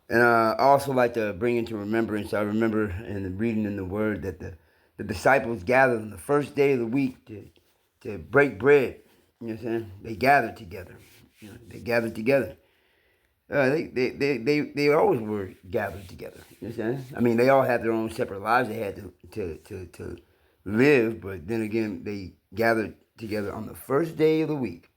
And I also like to bring into remembrance, I remember in reading in the Word that the disciples gathered on the first day of the week to break bread. You know what I'm saying? They gathered together. They gathered together. They always were gathered together. You know what I'm saying? I mean, they all had their own separate lives they had to live, but then again, they gathered together on the first day of the week.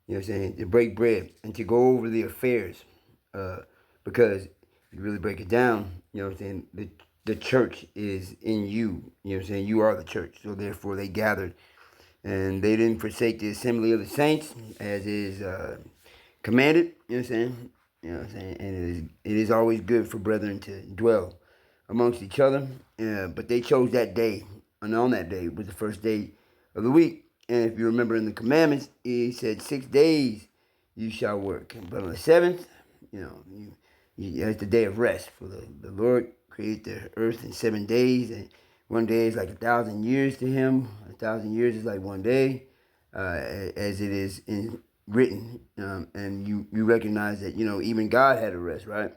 You know what I'm saying? To break bread and to go over the affairs. Uh, because if you really break it down, you know what I'm saying? The church is in you. You know what I'm saying? You are the church. So therefore, they gathered and they didn't forsake the assembly of the saints as is commanded. You know what I'm saying? You know what I'm saying? And it is always good for brethren to dwell amongst each other. But they chose that day, and on that day was the first day of the week. And if you remember in the commandments, he said 6 days you shall work, but on the seventh, you know, it's the day of rest. For the Lord created the earth in 7 days, and one day is like 1,000 years to him. 1,000 years is like one day, as it is written. And you recognize that, even God had a rest, right?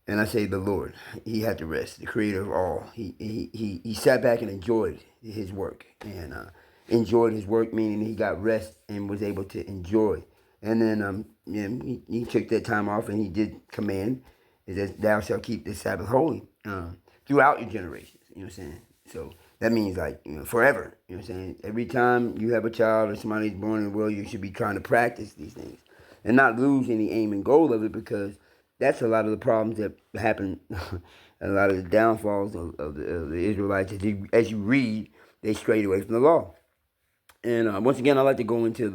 And I say the Lord, He had to rest, the Creator of all. He sat back and enjoyed His work, and enjoyed His work, meaning He got rest and was able to enjoy. And then he took that time off, and He did command that thou shalt keep this Sabbath holy throughout your generations. You know what I'm saying? So that means like forever. You know what I'm saying? Every time you have a child or somebody's born in the world, you should be trying to practice these things and not lose any aim and goal of it, because that's a lot of the problems that happen, a lot of the downfalls of the Israelites. As you read, they strayed away from the law. And once again, I like to go into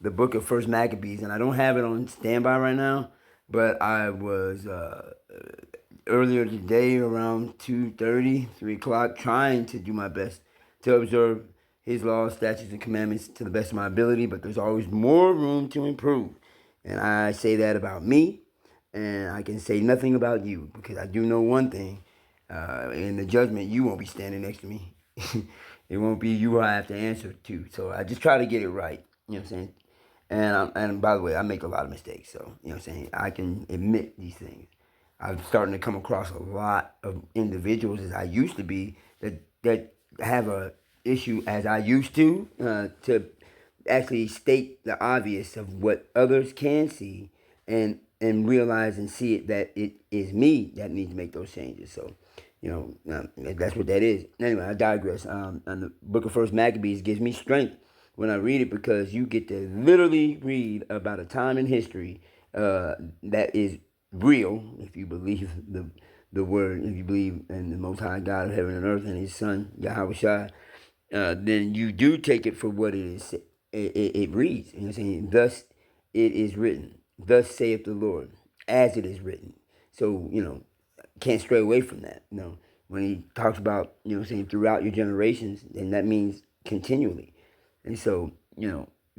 the book of First Maccabees, and I don't have it on standby right now, but I was earlier today around 2:30, 3 o'clock, trying to do my best to observe his laws, statutes, and commandments to the best of my ability, but there's always more room to improve. And I say that about me, and I can say nothing about you, because I do know one thing. In the judgment, you won't be standing next to me. It won't be you I have to answer to. So I just try to get it right. You know what I'm saying? And by the way, I make a lot of mistakes. So, you know what I'm saying? I can admit these things. I'm starting to come across a lot of individuals as I used to be that have a issue as I used to actually state the obvious of what others can see, and realize and see it that it is me that needs to make those changes. So, that's what that is. Anyway, I digress. And the book of First Maccabees gives me strength when I read it, because you get to literally read about a time in history that is real, if you believe the word, if you believe in the Most High God of heaven and earth and His Son Yahweh Shai. Then you do take it for what it is. It reads, you know what I'm saying? Thus it is written. Thus saith the Lord, as it is written. So, can't stray away from that. When he talks about, what I'm saying, throughout your generations, then that means continually. And so,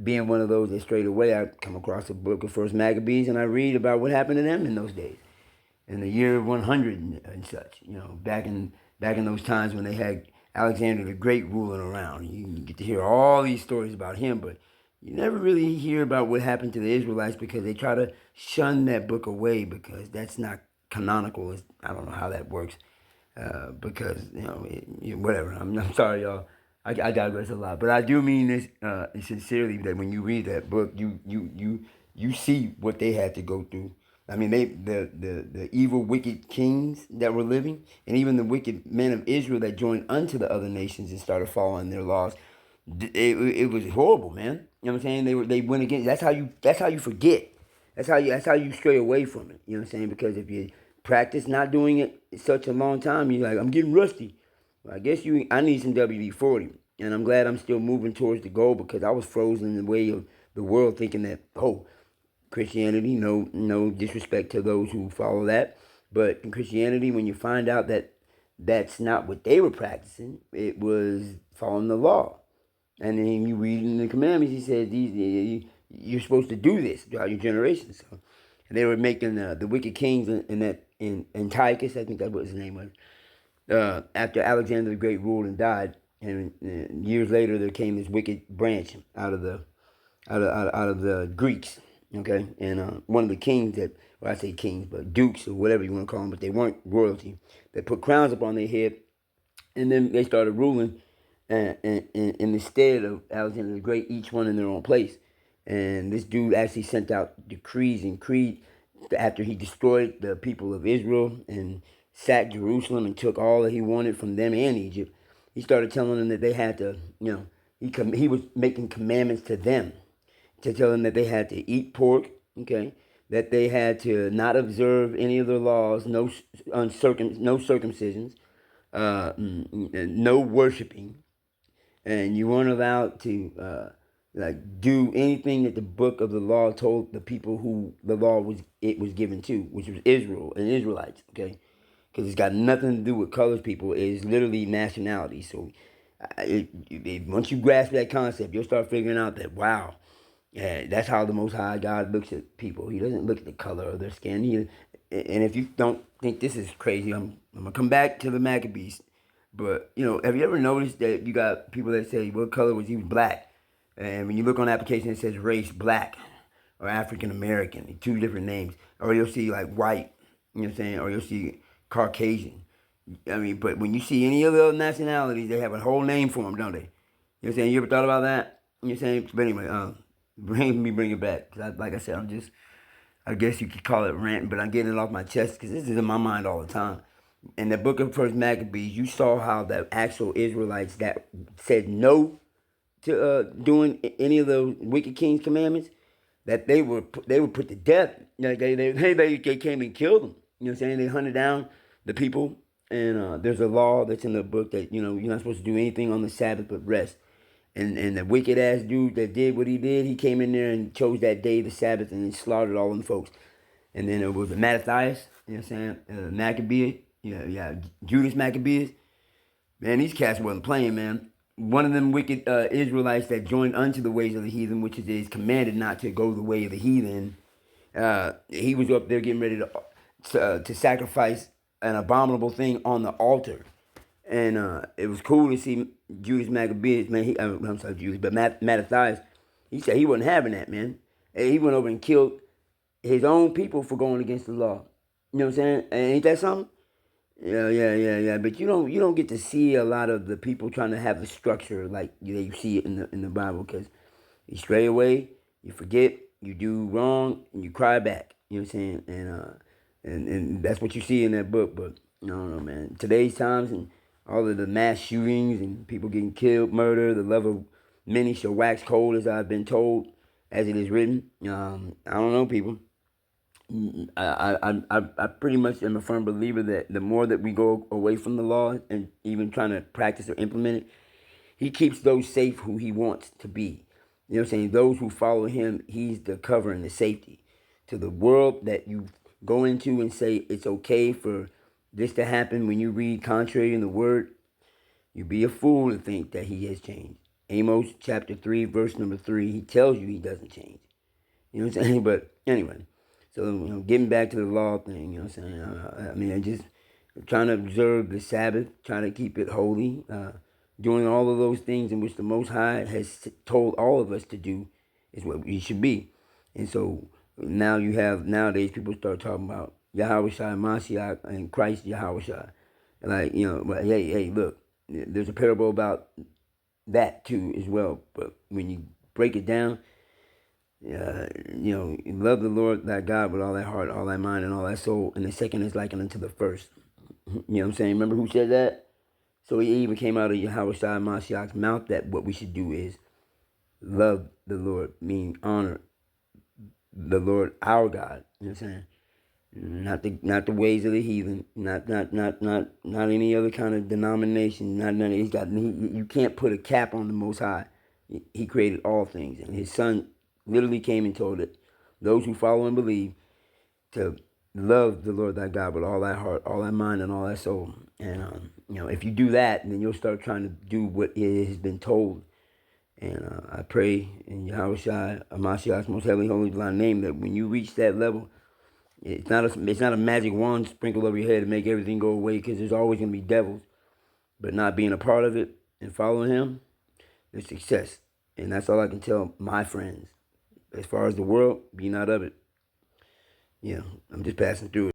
being one of those that strayed away, I come across the book of First Maccabees, and I read about what happened to them in those days, in the year 100 and such. Back in those times when they had Alexander the Great ruling around. You get to hear all these stories about him, but you never really hear about what happened to the Israelites, because they try to shun that book away, because that's not canonical. I don't know how that works, because whatever. I'm sorry, y'all. I digress a lot, but I do mean this sincerely. That when you read that book, you see what they had to go through. I mean, the evil, wicked kings that were living, and even the wicked men of Israel that joined unto the other nations and started following their laws. It was horrible, man. You know what I'm saying? They went against. That's how you forget. That's how you stray away from it. You know what I'm saying? Because if you practice not doing it such a long time, you're like, I'm getting rusty. Well, I guess I need some WD-40, and I'm glad I'm still moving towards the goal, because I was frozen in the way of the world, thinking that, Christianity, no disrespect to those who follow that, but in Christianity, when you find out that that's not what they were practicing, it was following the law. And then you read in the commandments, he says you're supposed to do this throughout your generations. So, and they were making the wicked kings in Antiochus, I think that was his name was. After Alexander the Great ruled and died, and years later there came this wicked branch out of the Greeks, Okay, and one of the kings that, well, I say kings, but dukes or whatever you want to call them, but they weren't royalty. They put crowns upon their head, and then they started ruling, in the stead of Alexander the Great, each one in their own place. And this dude actually sent out decrees and creed after he destroyed the people of Israel and sacked Jerusalem and took all that he wanted from them and Egypt. He started telling them that they had to, he was making commandments to them, to tell them that they had to eat pork, okay, that they had to not observe any of the laws, no no circumcisions, no worshiping, and you weren't allowed to like do anything that the book of the law told the people who the law was given to, which was Israel and Israelites. Okay, because it's got nothing to do with colored people. It's literally nationality. So, once you grasp that concept, you'll start figuring out that wow, yeah, that's how the Most High God looks at people. He doesn't look at the color of their skin. And if you don't think this is crazy, I'm gonna come back to the Maccabees. But have you ever noticed that you got people that say what color was he? Was black, and when you look on the application, it says race black or African American, two different names. Or you'll see like white, you know what I'm saying? Or you'll see Caucasian. I mean, but when you see any of the other nationalities, they have a whole name for them, don't they? You know what I'm saying? You ever thought about that? You know what I'm saying? But anyway, bring it back. 'Cause like I said, I guess you could call it ranting, but I'm getting it off my chest because this is in my mind all the time. In the book of First Maccabees, you saw how the actual Israelites that said no to doing any of the wicked king's commandments, that they were put to death. They came and killed them. You know what I'm saying? They hunted down the people, and there's a law that's in the book that you're not supposed to do anything on the Sabbath but rest. And the wicked ass dude that did what he did, he came in there and chose that day, the Sabbath, and then slaughtered all them folks. And then it was Mattathias, you know what I'm saying? Maccabees, yeah, Judas Maccabees. Man, these cats wasn't playing, man. One of them wicked Israelites that joined unto the ways of the heathen, which is commanded not to go the way of the heathen. He was up there getting ready to sacrifice an abominable thing on the altar. And it was cool to see Judas Maccabees, man. I'm sorry, Judas, but Mattathias, he said he wasn't having that, man. He went over and killed his own people for going against the law. You know what I'm saying? Ain't that something? Yeah. But you don't get to see a lot of the people trying to have a structure like you see it in the Bible, because you stray away, you forget, you do wrong, and you cry back. You know what I'm saying? And that's what you see in that book. But I don't know, man. Today's times and all of the mass shootings and people getting killed, murder, the love of many shall wax cold, as I've been told, as it is written. I don't know, people. I pretty much am a firm believer that the more that we go away from the law and even trying to practice or implement it, he keeps those safe who he wants to be. You know what I'm saying? Those who follow him, he's the cover and the safety. To the world that you go into and say it's okay for this to happen when you read contrary in the word, you be a fool to think that he has changed. Amos chapter 3, verse number 3, he tells you he doesn't change. You know what I'm saying? But anyway, so getting back to the law thing, you know what I'm saying? I mean, I just trying to observe the Sabbath, trying to keep it holy, doing all of those things in which the Most High has told all of us to do is what we should be. And so now you have, nowadays people start talking about Yahweh Shai Mashiach and Christ Yahweh Shai. Like, but hey, look, there's a parable about that too as well. But when you break it down, love the Lord thy God with all thy heart, all thy mind, and all thy soul. And the second is likened unto the first. You know what I'm saying? Remember who said that? So it even came out of Yahweh Shai Mashiach's mouth that what we should do is love the Lord, meaning honor the Lord our God. You know what I'm saying? Not the ways of the heathen, not any other kind of denomination. Not none. You can't put a cap on the Most High. He created all things, and His Son literally came and told it those who follow and believe to love the Lord thy God with all thy heart, all thy mind, and all thy soul. And if you do that, then you'll start trying to do what it has been told. And I pray in Yahweh Shai, Mashiach's most heavenly, holy, divine name, that when you reach that level, it's not a magic wand sprinkled over your head to make everything go away, because there's always going to be devils. But not being a part of it and following him, there's success. And that's all I can tell my friends. As far as the world, be not of it. I'm just passing through it.